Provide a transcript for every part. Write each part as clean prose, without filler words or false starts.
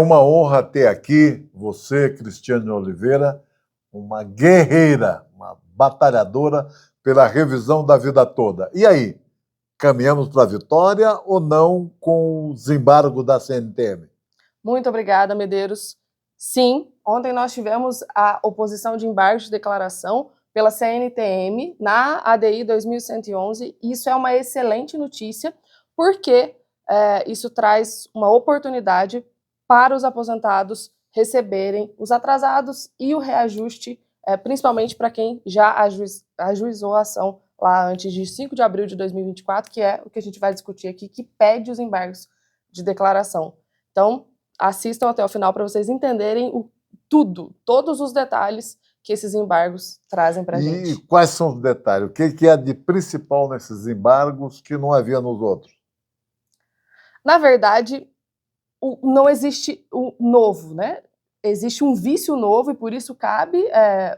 uma honra ter aqui você, Cristiane Oliveira, uma guerreira, uma batalhadora pela revisão da vida toda. E aí, caminhamos para a vitória ou não com os embargos da CNTM? Muito obrigada, Medeiros. Sim, ontem nós tivemos a oposição de embargos de declaração pela CNTM na ADI 2111. Isso é uma excelente notícia, porque isso traz uma oportunidade para os aposentados receberem os atrasados e o reajuste, principalmente para quem já ajuizou a ação lá antes de 5 de abril de 2024, que é o que a gente vai discutir aqui, que pede os embargos de declaração. Então, assistam até o final para vocês entenderem todos os detalhes que esses embargos trazem para a gente. E quais são os detalhes? O que é de principal nesses embargos que não havia nos outros? Na verdade, não existe o novo, né? Existe um vício novo e por isso cabe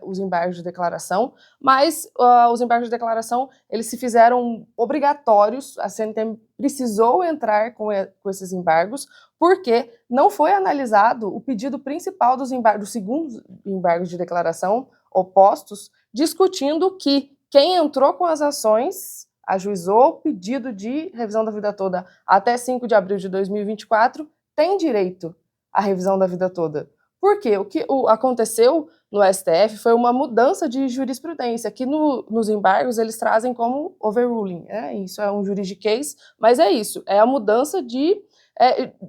os embargos de declaração, mas os embargos de declaração eles se fizeram obrigatórios, a CNTM precisou entrar com esses embargos, porque não foi analisado o pedido principal dos segundos embargos de declaração opostos, discutindo que quem entrou com as ações, ajuizou o pedido de revisão da vida toda até 5 de abril de 2024, tem direito à revisão da vida toda. Porque o que aconteceu no STF foi uma mudança de jurisprudência, que nos embargos eles trazem como overruling, isso é um juridiquês, mas é isso, é a mudança de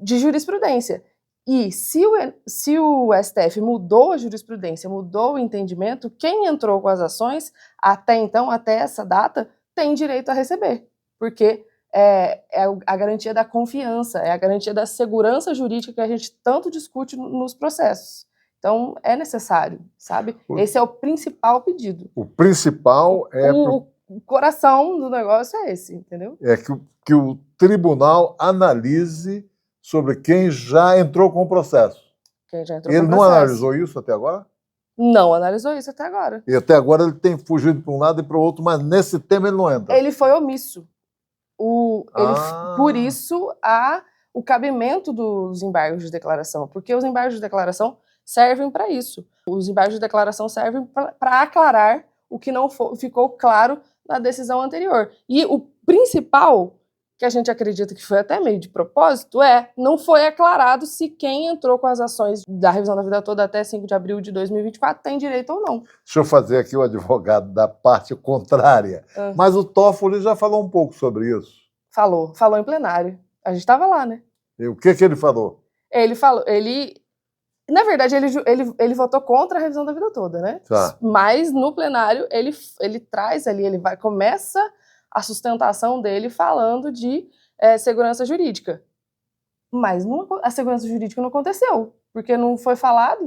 jurisprudência. E se o STF mudou a jurisprudência, mudou o entendimento, quem entrou com as ações, até então, até essa data, tem direito a receber, porque é a garantia da confiança, é a garantia da segurança jurídica que a gente tanto discute nos processos. Então, é necessário, sabe? Esse é o principal pedido. O principal é... O coração do negócio é esse, entendeu? É que o tribunal analise sobre quem já entrou com o processo. Quem já entrou Ele com o não processo. analisou isso até agora? Não analisou isso até agora. E até agora ele tem fugido para um lado e para o outro, mas nesse tema ele não entra. Ele foi omisso. Por isso, há o cabimento dos embargos de declaração, porque os embargos de declaração servem para isso. Os embargos de declaração servem para aclarar o que não ficou claro na decisão anterior. E o principal, que a gente acredita que foi até meio de propósito, não foi aclarado se quem entrou com as ações da revisão da vida toda até 5 de abril de 2024 tem direito ou não. Deixa eu fazer aqui o advogado da parte contrária. Mas o Toffoli já falou um pouco sobre isso. Falou em plenário. A gente estava lá, né? E o que ele falou? Na verdade, ele votou contra a revisão da vida toda, né? Tá. Mas no plenário ele traz ali, começa a sustentação dele falando de segurança jurídica. Mas a segurança jurídica não aconteceu, porque não foi falado.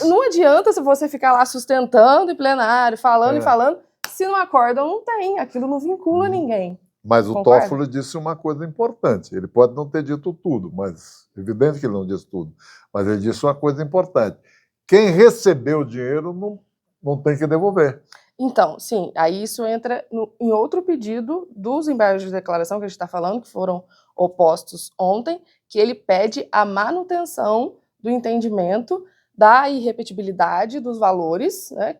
Não adianta se você ficar lá sustentando em plenário, falando e falando, se não acordam, não tem. Aquilo não vincula ninguém. Mas o Toffoli disse uma coisa importante. Ele pode não ter dito tudo, mas evidente que ele não disse tudo. Mas ele disse uma coisa importante. Quem recebeu o dinheiro não tem que devolver. Então, sim, aí isso entra em outro pedido dos embargos de declaração que a gente está falando, que foram opostos ontem, que ele pede a manutenção do entendimento da irrepetibilidade dos valores, né,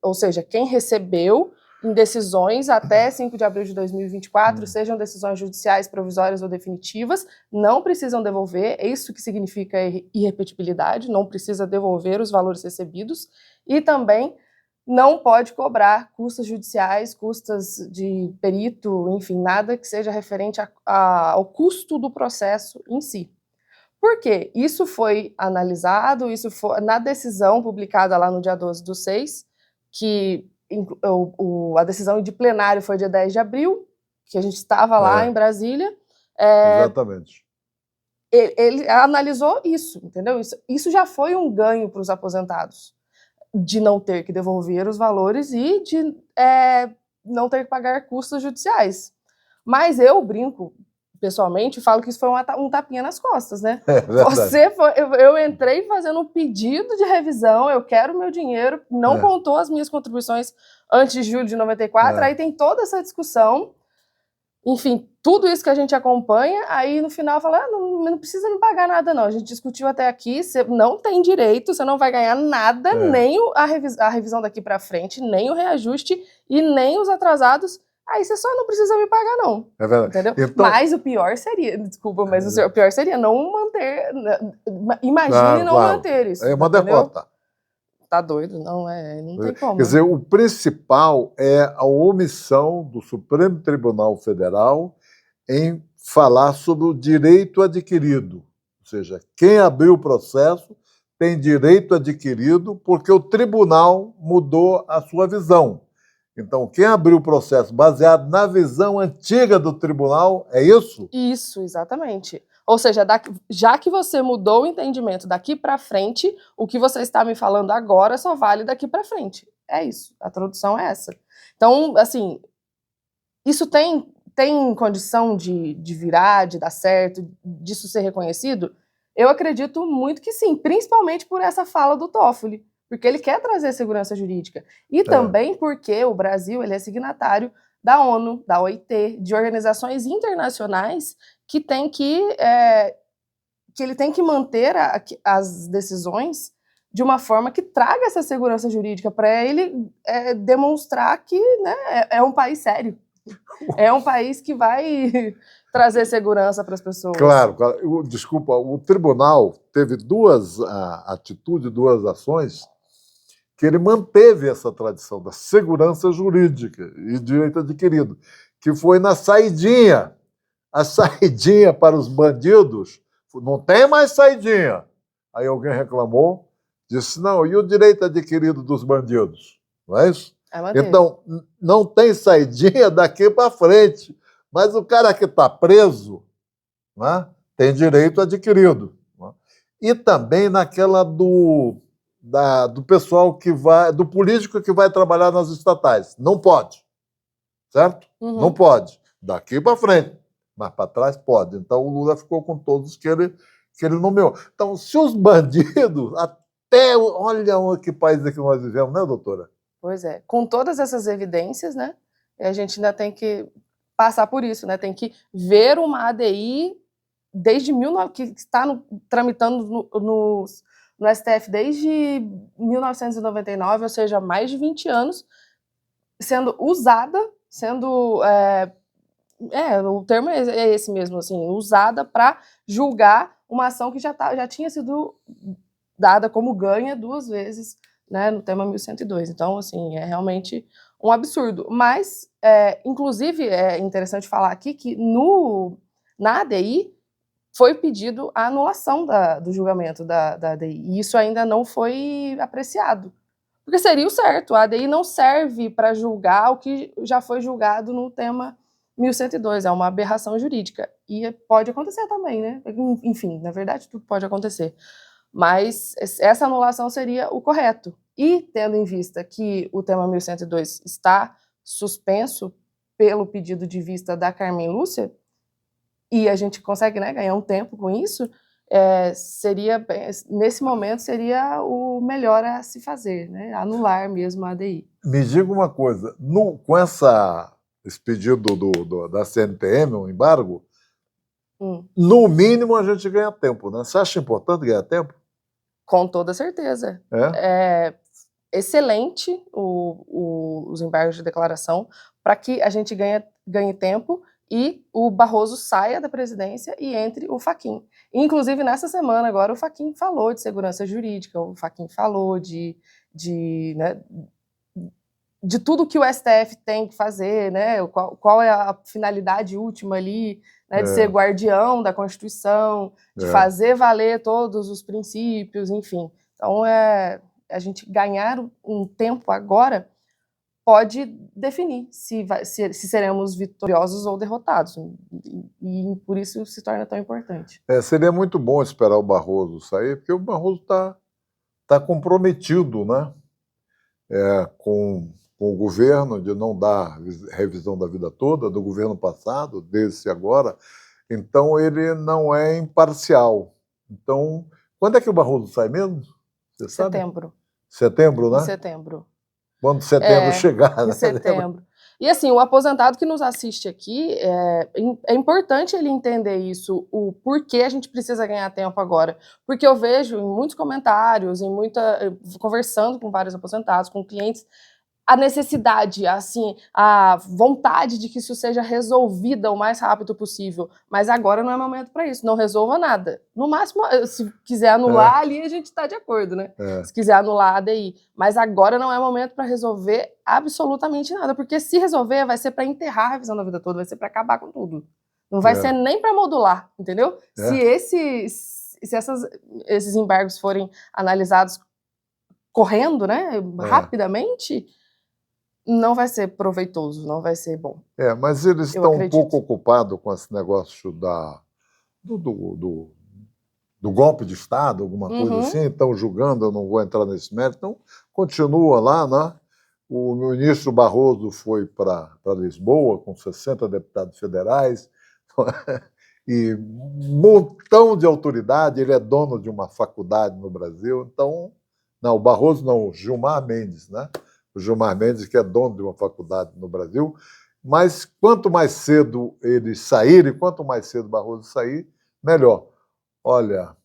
ou seja, quem recebeu em decisões até 5 de abril de 2024, sejam decisões judiciais, provisórias ou definitivas, não precisam devolver, é isso que significa irrepetibilidade, não precisa devolver os valores recebidos, e também não pode cobrar custas judiciais, custas de perito, enfim, nada que seja referente ao custo do processo em si. Por quê? Isso foi analisado, isso foi na decisão publicada lá no dia 12/6, que a decisão de plenário foi dia 10 de abril, que a gente estava lá em Brasília. Exatamente. Ele analisou isso, entendeu? Isso já foi um ganho para os aposentados, de não ter que devolver os valores e de não ter que pagar custas judiciais. Mas eu brinco, pessoalmente, falo que isso foi um tapinha nas costas, né? Eu entrei fazendo um pedido de revisão, eu quero meu dinheiro, não contou as minhas contribuições antes de julho de 94, aí tem toda essa discussão. enfim, tudo isso que a gente acompanha, aí no final fala, não precisa me pagar nada não, a gente discutiu até aqui, você não tem direito, você não vai ganhar nada, nem a revisão daqui para frente, nem o reajuste e nem os atrasados, aí você só não precisa me pagar não, É verdade. Entendeu? Então, mas o pior seria, desculpa, mas o pior seria não manter, imagine não claro. manter isso, É uma entendeu? derrota. Tá doido, não tem como. Quer dizer, o principal é a omissão do Supremo Tribunal Federal em falar sobre o direito adquirido. Ou seja, quem abriu o processo tem direito adquirido porque o tribunal mudou a sua visão. Então, quem abriu o processo baseado na visão antiga do tribunal, é isso? Isso, exatamente. Ou seja, já que você mudou o entendimento daqui para frente, o que você está me falando agora só vale daqui para frente. É isso, a tradução é essa. Então, assim, isso tem condição de virar, de dar certo, disso ser reconhecido? Eu acredito muito que sim, principalmente por essa fala do Toffoli, porque ele quer trazer segurança jurídica. E também porque o Brasil ele é signatário da ONU, da OIT, de organizações internacionais que ele tem que manter as decisões de uma forma que traga essa segurança jurídica para ele demonstrar que, né, é um país sério. É um país que vai trazer segurança para as pessoas. Claro. Desculpa, o tribunal teve duas atitudes, duas ações que ele manteve essa tradição da segurança jurídica e direito adquirido, que foi na saidinha. A saidinha para os bandidos, não tem mais saidinha. Aí alguém reclamou, disse, não, e o direito adquirido dos bandidos? Não é isso? Então, não tem saidinha daqui para frente, mas o cara que está preso, né, tem direito adquirido. Né? E também naquela do pessoal que vai, do político que vai trabalhar nas estatais. Não pode, certo? Uhum. Não pode. Daqui para frente. Mas para trás pode. Então o Lula ficou com todos que ele nomeou. Então, se os bandidos, olha que país é que nós vivemos, né, doutora? Pois é. Com todas essas evidências, né, a gente ainda tem que passar por isso, né? Tem que ver uma ADI desde que está tramitando no STF desde 1999, ou seja, mais de 20 anos, sendo usada, o termo é esse mesmo, assim, usada para julgar uma ação que já tinha sido dada como ganha 2 vezes, né, no tema 1102. Então, assim, é realmente um absurdo. Mas, inclusive, é interessante falar aqui que na ADI foi pedido a anulação do julgamento da ADI, e isso ainda não foi apreciado. Porque seria o certo, a ADI não serve para julgar o que já foi julgado no tema 1102, é uma aberração jurídica. E pode acontecer também, né? Enfim, na verdade, tudo pode acontecer. Mas essa anulação seria o correto. E, tendo em vista que o tema 1102 está suspenso pelo pedido de vista da Carmen Lúcia, e a gente consegue, né, ganhar um tempo com isso, nesse momento seria o melhor a se fazer, né? Anular mesmo a ADI. Me diga uma coisa, com esse pedido da CNTM, um embargo, no mínimo a gente ganha tempo, né? Você acha importante ganhar tempo? Com toda certeza. É excelente os embargos de declaração para que a gente ganhe tempo e o Barroso saia da presidência e entre o Fachin. Inclusive, nessa semana agora, o Fachin falou de segurança jurídica, o Fachin falou de tudo que o STF tem que fazer, né? Qual é a finalidade última ali, né? De ser guardião da Constituição, de fazer valer todos os princípios, enfim. Então, a gente ganhar um tempo agora pode definir se seremos vitoriosos ou derrotados. E por isso se torna tão importante. Seria muito bom esperar o Barroso sair, porque o Barroso está comprometido, né? Com o governo, de não dar revisão da vida toda, do governo passado, desse agora. Então, ele não é imparcial. Então, quando é que o Barroso sai mesmo? Você sabe? Setembro. Setembro, né? Em setembro. Quando setembro chegar. Em setembro. E assim, o aposentado que nos assiste aqui, é importante ele entender isso, o porquê a gente precisa ganhar tempo agora. Porque eu vejo em muitos comentários, conversando com vários aposentados, com clientes, a necessidade, assim, a vontade de que isso seja resolvido o mais rápido possível. Mas agora não é momento para isso, não resolva nada. No máximo, se quiser anular, ali a gente está de acordo, né? Se quiser anular a ADI. Mas agora não é momento para resolver absolutamente nada, porque se resolver, vai ser para enterrar a revisão da vida toda, vai ser para acabar com tudo. Não vai ser nem para modular, entendeu? Se esses embargos forem analisados correndo, né, rapidamente, não vai ser proveitoso, não vai ser bom. Mas eles estão um pouco ocupados com esse negócio do golpe de Estado, alguma coisa assim, estão julgando, eu não vou entrar nesse mérito, então continua lá, né? O ministro Barroso foi para Lisboa com 60 deputados federais e um montão de autoridade, ele é dono de uma faculdade no Brasil, então, não, o Barroso não, o Gilmar Mendes, né? O Gilmar Mendes, que é dono de uma faculdade no Brasil, mas quanto mais cedo eles saírem, quanto mais cedo o Barroso sair, melhor. Olha,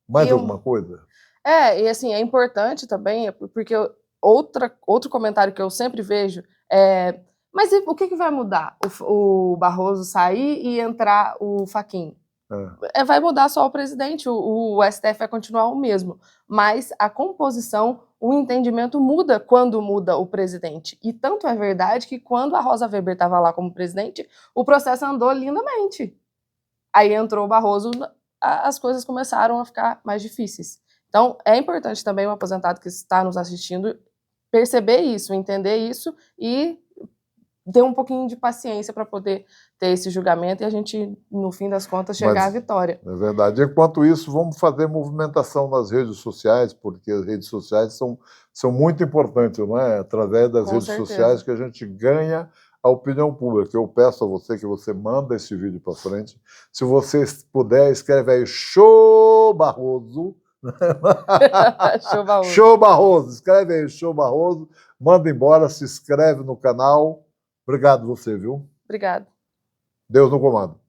mais alguma coisa? E assim, é importante também, porque outro comentário que eu sempre vejo é: mas o que vai mudar? O Barroso sair e entrar o Fachin? Vai mudar só o presidente, o STF vai continuar o mesmo, mas a composição, o entendimento muda quando muda o presidente. E tanto é verdade que quando a Rosa Weber estava lá como presidente, o processo andou lindamente. Aí entrou o Barroso, as coisas começaram a ficar mais difíceis. Então, é importante também o aposentado que está nos assistindo perceber isso, entender isso e ter um pouquinho de paciência para poder ter esse julgamento e a gente, no fim das contas, chegar à vitória. É verdade. Enquanto isso, vamos fazer movimentação nas redes sociais, porque as redes sociais são muito importantes, não é? Através das redes sociais que a gente ganha a opinião pública. Eu peço a você que você manda esse vídeo para frente. Se você puder, escreve aí Show Barroso. Show Barroso. Show Barroso. Escreve aí Show Barroso. Manda embora, se inscreve no canal. Obrigado você, viu? Obrigado. Deus no comando.